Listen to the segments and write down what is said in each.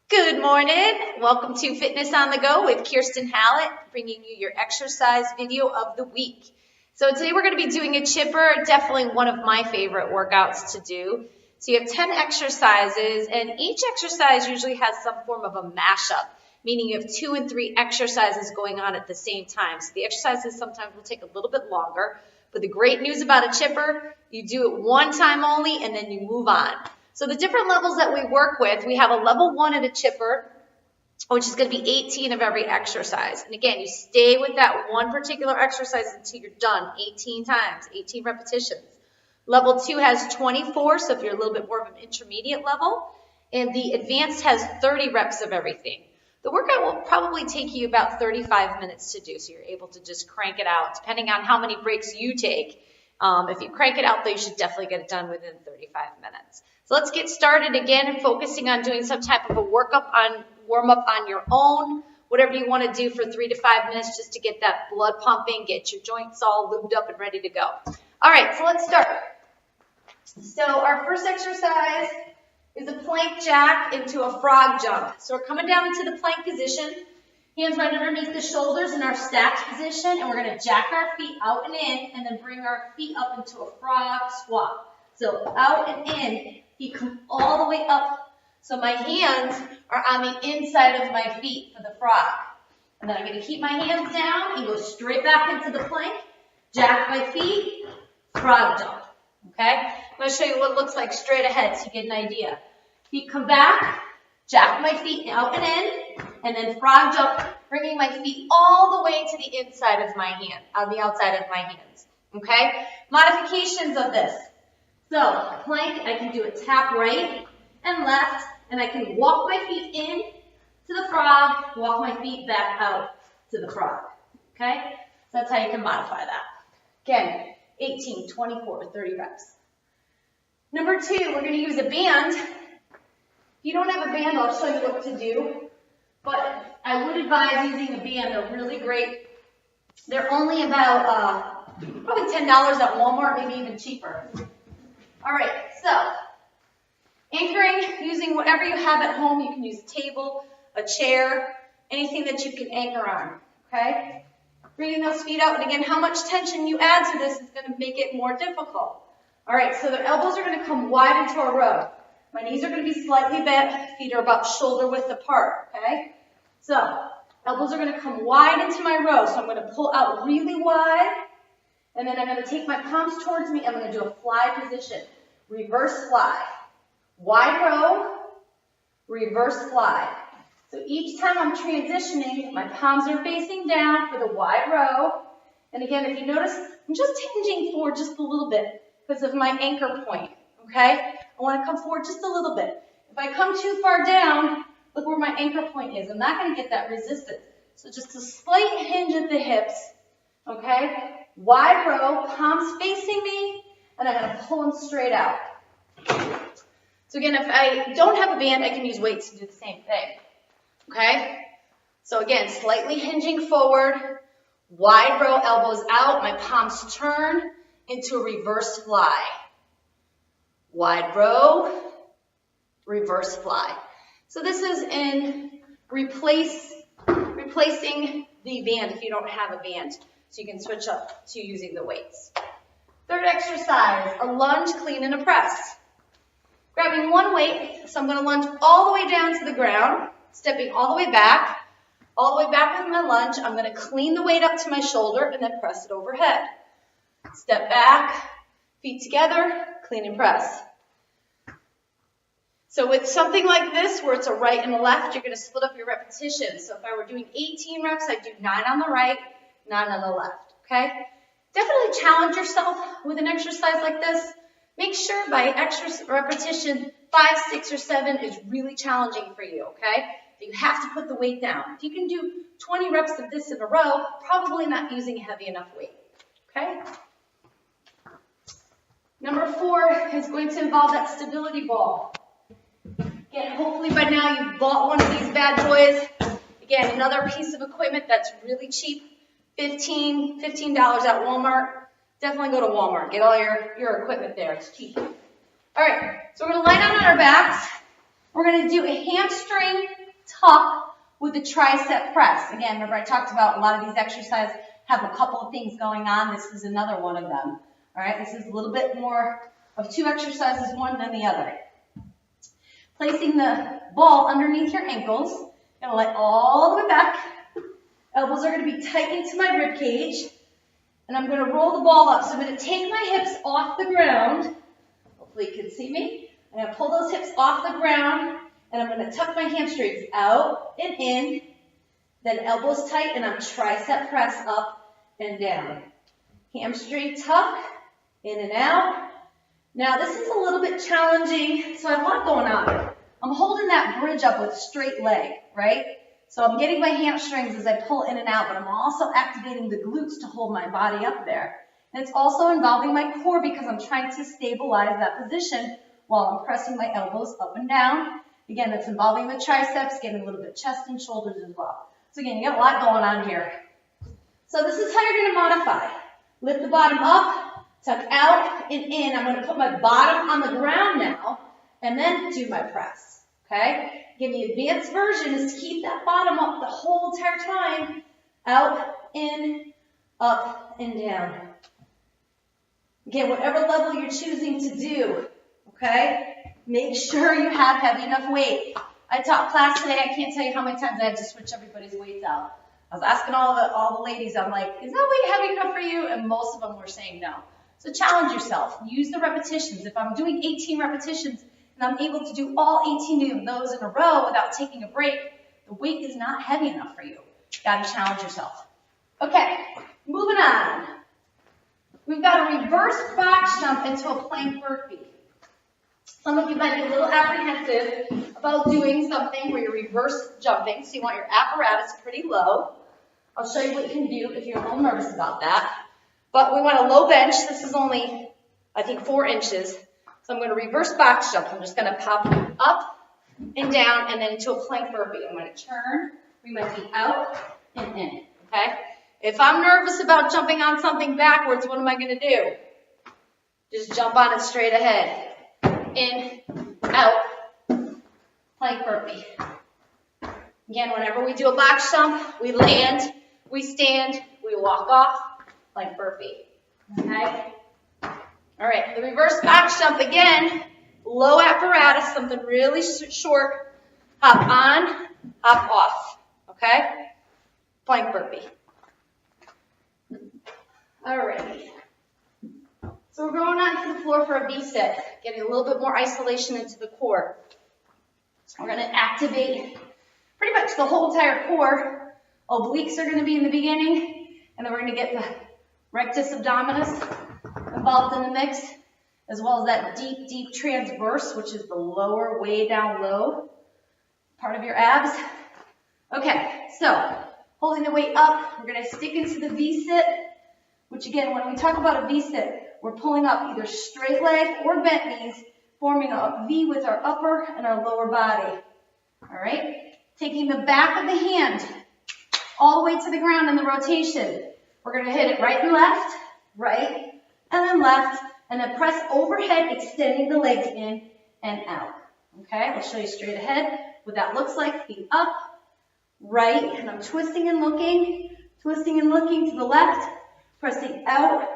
Good morning. Welcome to Fitness on the Go with Kirsten Hallett, bringing you your exercise video of the week. So today we're going to be doing a chipper, definitely one of my favorite workouts to do. So you have 10 exercises, and each exercise usually has some form of a mashup, meaning you have 2 and 3 exercises going on at the same time. So the exercises sometimes will take a little bit longer, but the great news about a chipper, you do it one time only and then you move on. So the different levels that we work with, we have a level 1 at a chipper, which is going to be 18 of every exercise. And again, you stay with that one particular exercise until you're done 18 times, 18 repetitions. Level 2 has 24, so if you're a little bit more of an intermediate level. And the advanced has 30 reps of everything. The workout will probably take you about 35 minutes to do, so you're able to just crank it out, depending on how many breaks you take. If you crank it out, though, you should definitely get it done within 35 minutes. So let's get started again and focusing on doing some type of a warm up on your own, whatever you want to do for 3 to 5 minutes just to get that blood pumping, get your joints all lubed up and ready to go. All right, so let's start. So our first exercise is a plank jack into a frog jump. So we're coming down into the plank position, hands right underneath the shoulders in our stacked position, and we're going to jack our feet out and in, and then bring our feet up into a frog squat. So out and in, feet come all the way up. So my hands are on the inside of my feet for the frog. And then I'm going to keep my hands down and go straight back into the plank, jack my feet, frog jump. Okay? I'm going to show you what it looks like straight ahead so you get an idea. Feet come back, jack my feet out and in, and then frog jump, bringing my feet all the way to the inside of my hand, on the outside of my hands. Okay? Modifications of this. So, plank, I can do a tap right and left, and I can walk my feet in to the frog, walk my feet back out to the frog. Okay? So that's how you can modify that. Again, 18, 24, 30 reps. Number 2, we're going to use a band. If you don't have a band, I'll show you what to do. But I would advise using a band. They're really great. They're only about probably $10 at Walmart, maybe even cheaper. All right, so anchoring, using whatever you have at home. You can use a table, a chair, anything that you can anchor on, okay? Bringing those feet out, and again, how much tension you add to this is going to make it more difficult. All right, so the elbows are going to come wide into a row. My knees are going to be slightly bent, feet are about shoulder width apart, okay? So, elbows are going to come wide into my row, so I'm going to pull out really wide, and then I'm going to take my palms towards me. I'm going to do a fly position. Reverse fly. Wide row, reverse fly. So each time I'm transitioning, my palms are facing down for the wide row. And again, if you notice, I'm just hinging forward just a little bit because of my anchor point, okay? I want to come forward just a little bit. If I come too far down, look where my anchor point is. I'm not going to get that resistance. So just a slight hinge at the hips, okay? Wide row, palms facing me, and I'm going to pull them straight out. So again, if I don't have a band, I can use weights to do the same thing. Okay? So again, slightly hinging forward, wide row, elbows out, my palms turn into a reverse fly. Wide row, reverse fly. So this is in replacing the band if you don't have a band. So you can switch up to using the weights. Third exercise, a lunge, clean, and a press. Grabbing one weight, so I'm going to lunge all the way down to the ground, stepping all the way back with my lunge. I'm going to clean the weight up to my shoulder and then press it overhead. Step back, feet together, clean and press. So with something like this, where it's a right and a left, you're going to split up your repetitions. So if I were doing 18 reps, I'd do 9 on the right, 9 on the left, okay? Definitely challenge yourself with an exercise like this. Make sure by repetition 5, 6, or 7 is really challenging for you, okay? You have to put the weight down. If you can do 20 reps of this in a row, probably not using heavy enough weight, okay? Number 4 is going to involve that stability ball. Again, hopefully by now you've bought one of these bad boys. Again, another piece of equipment that's really cheap, $15 at Walmart. Definitely go to Walmart. Get all your equipment there. It's cheap. All right, so we're going to lie down on our backs. We're going to do a hamstring tuck with a tricep press. Again, remember I talked about a lot of these exercises have a couple of things going on. This is another one of them. All right, this is a little bit more of two exercises, one than the other. Placing the ball underneath your ankles. Going to lay all the way back. Elbows are going to be tight into my rib cage. And I'm going to roll the ball up. So I'm going to take my hips off the ground. Hopefully you can see me. I'm going to pull those hips off the ground. And I'm going to tuck my hamstrings out and in. Then elbows tight, and I'm tricep press up and down. Hamstring tuck, in and out. Now this is a little bit challenging, so I have a lot going on. I'm holding that bridge up with a straight leg, right? So I'm getting my hamstrings as I pull in and out, but I'm also activating the glutes to hold my body up there. And it's also involving my core because I'm trying to stabilize that position while I'm pressing my elbows up and down. Again, it's involving the triceps, getting a little bit chest and shoulders as well. So again, you got a lot going on here. So this is how you're going to modify. Lift the bottom up, tuck out and in. I'm going to put my bottom on the ground now and then do my press. Okay? Again, the advanced version is to keep that bottom up the whole entire time. Out, in, up, and down. Again, whatever level you're choosing to do. Okay? Make sure you have heavy enough weight. I taught class today. I can't tell you how many times I had to switch everybody's weights out. I was asking all the ladies, I'm like, is that weight heavy enough for you? And most of them were saying no. So challenge yourself. Use the repetitions. If I'm doing 18 repetitions and I'm able to do all 18 of those in a row without taking a break, the weight is not heavy enough for you. Got to challenge yourself. Okay, moving on. We've got a reverse box jump into a plank burpee. Some of you might be a little apprehensive about doing something where you're reverse jumping, so you want your apparatus pretty low. I'll show you what you can do if you're a little nervous about that. But we want a low bench. This is only, I think, 4 inches. So I'm going to reverse box jump. I'm just going to pop up and down and then into a plank burpee. I'm going to turn, bring my feet out and in, okay? If I'm nervous about jumping on something backwards, what am I going to do? Just jump on it straight ahead. In, out, plank burpee. Again, whenever we do a box jump, we land, we stand, we walk off, plank burpee. Okay? All right, the reverse box jump again, low apparatus, something really short. Hop on, hop off. Okay? Plank burpee. All right. So we're going onto the floor for a V-sit, getting a little bit more isolation into the core. We're going to activate pretty much the whole entire core. Obliques are going to be in the beginning, and then we're going to get the rectus abdominis involved in the mix, as well as that deep, deep transverse, which is the lower, way down low part of your abs. Okay, so holding the weight up, we're going to stick into the V-sit, which again, when we talk about a V-sit, we're pulling up either straight leg or bent knees, forming a V with our upper and our lower body. All right? Taking the back of the hand all the way to the ground in the rotation. We're going to hit it right and left, right, and then left, and then press overhead, extending the legs in and out. Okay? I'll show you straight ahead what that looks like. Feet up, right, and I'm twisting and looking to the left, pressing out,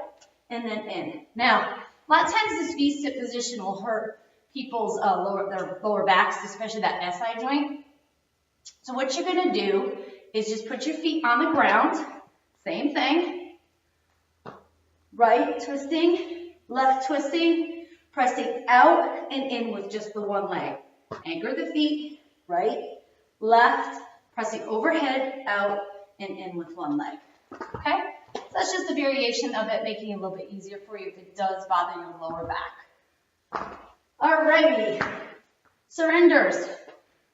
and then in. Now, a lot of times this V-sit position will hurt people's their lower backs, especially that SI joint. So what you're going to do is just put your feet on the ground. Same thing. Right twisting, left twisting, pressing out and in with just the one leg. Anchor the feet, right, left, pressing overhead, out, and in with one leg. Okay? So that's just a variation of it, making it a little bit easier for you if it does bother your lower back. Alrighty. Surrenders.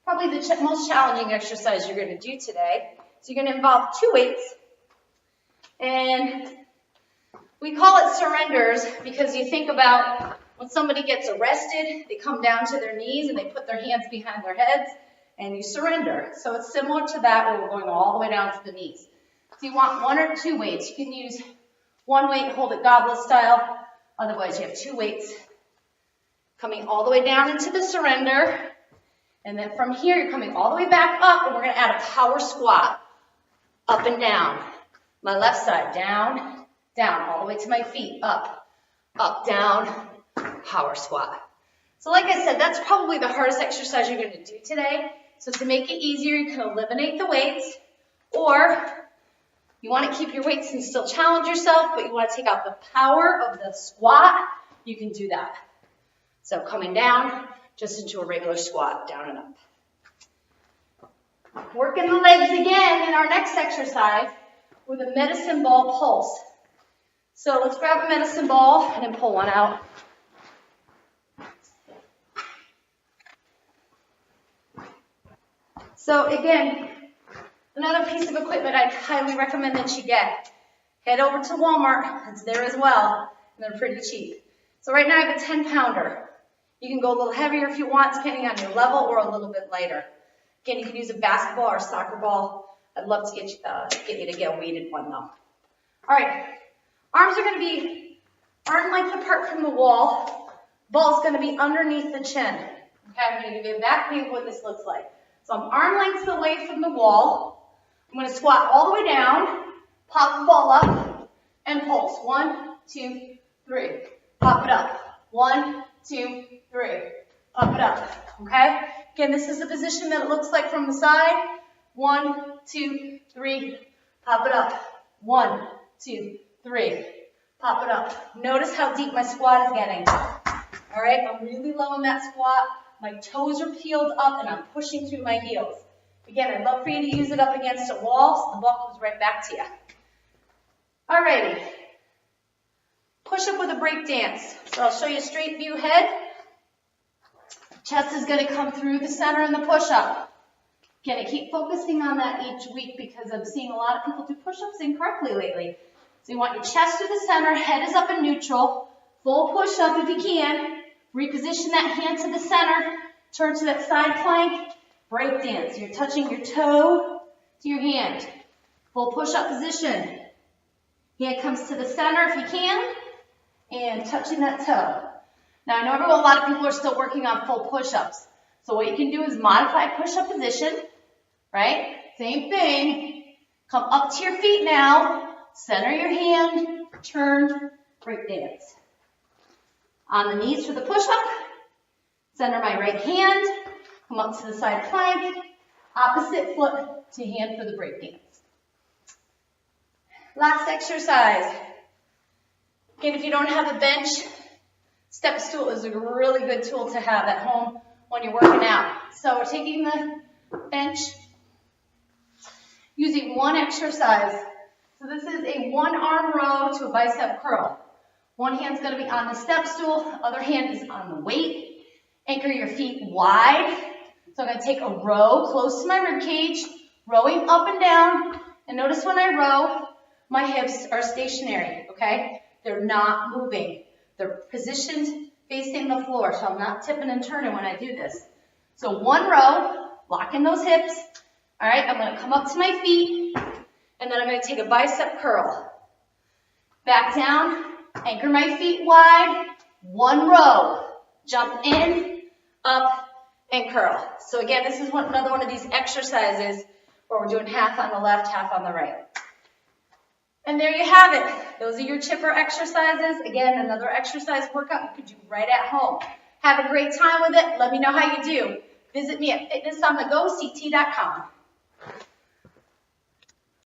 Probably the most challenging exercise you're going to do today. So you're going to involve 2 weights. And we call it surrenders because you think about when somebody gets arrested, they come down to their knees and they put their hands behind their heads and you surrender. So it's similar to that where we're going all the way down to the knees. So you want 1 or 2 weights. You can use 1 weight, hold it goblet style. Otherwise, you have 2 weights coming all the way down into the surrender. And then from here, you're coming all the way back up, and we're going to add a power squat. Up and down. My left side, down, down, all the way to my feet, up, down, power squat. So like I said, that's probably the hardest exercise you're going to do today. So to make it easier, you can eliminate the weights, or you want to keep your weights and still challenge yourself, but you want to take out the power of the squat, you can do that. So coming down, just into a regular squat, down and up. Working the legs again in our next exercise with a medicine ball pulse. So let's grab a medicine ball and then pull one out. So again, another piece of equipment I'd highly recommend that you get. Head over to Walmart, it's there as well, and they're pretty cheap. So right now I have a 10-pounder. You can go a little heavier if you want, depending on your level, or a little bit lighter. Again, you can use a basketball or a soccer ball. I'd love to get you to get a weighted one though. All right, arms are going to be arm length apart from the wall. Ball's going to be underneath the chin. Okay, I'm going to give you a back view of what this looks like. So I'm arm length away from the wall. I'm going to squat all the way down, pop the ball up, and pulse. 1, 2, 3. Pop it up. 1, 2, 3. Pop it up. Okay? Again, this is the position that it looks like from the side. 1, 2, 3. Pop it up. 1, 2, 3. Pop it up. Notice how deep my squat is getting. All right? I'm really low in that squat. My toes are peeled up, and I'm pushing through my heels. Again, I'd love for you to use it up against a wall so the ball comes right back to you. All righty. Push up with a break dance. So I'll show you a straight view head. Chest is going to come through the center in the push-up. Again, I keep focusing on that each week because I'm seeing a lot of people do push-ups incorrectly lately. So you want your chest through the center, head is up in neutral, full push-up if you can. Reposition that hand to the center, turn to that side plank, break dance. You're touching your toe to your hand. Full push-up position. Hand comes to the center if you can, and touching that toe. Now, I know a lot of people are still working on full push-ups. So what you can do is modify push-up position, right? Same thing. Come up to your feet now. Center your hand, turn, break dance. On the knees for the push-up. Center my right hand. Come up to the side plank. Opposite foot to hand for the break dance. Last exercise. Again, if you don't have a bench, step stool is a really good tool to have at home when you're working out. So we're taking the bench, using one exercise. So this is a one-arm row to a bicep curl. One hand's going to be on the step stool, other hand is on the weight. Anchor your feet wide. So I'm going to take a row close to my rib cage, rowing up and down. And notice when I row, my hips are stationary, okay? They're not moving. They're positioned facing the floor, so I'm not tipping and turning when I do this. So one row, lock in those hips. All right, I'm going to come up to my feet, and then I'm going to take a bicep curl. Back down, anchor my feet wide, one row. Jump in, up, and curl. So again, this is another one of these exercises where we're doing half on the left, half on the right. And there you have it. Those are your chipper exercises. Again, another exercise workout you could do right at home. Have a great time with it. Let me know how you do. Visit me at fitnessonthegocT.com.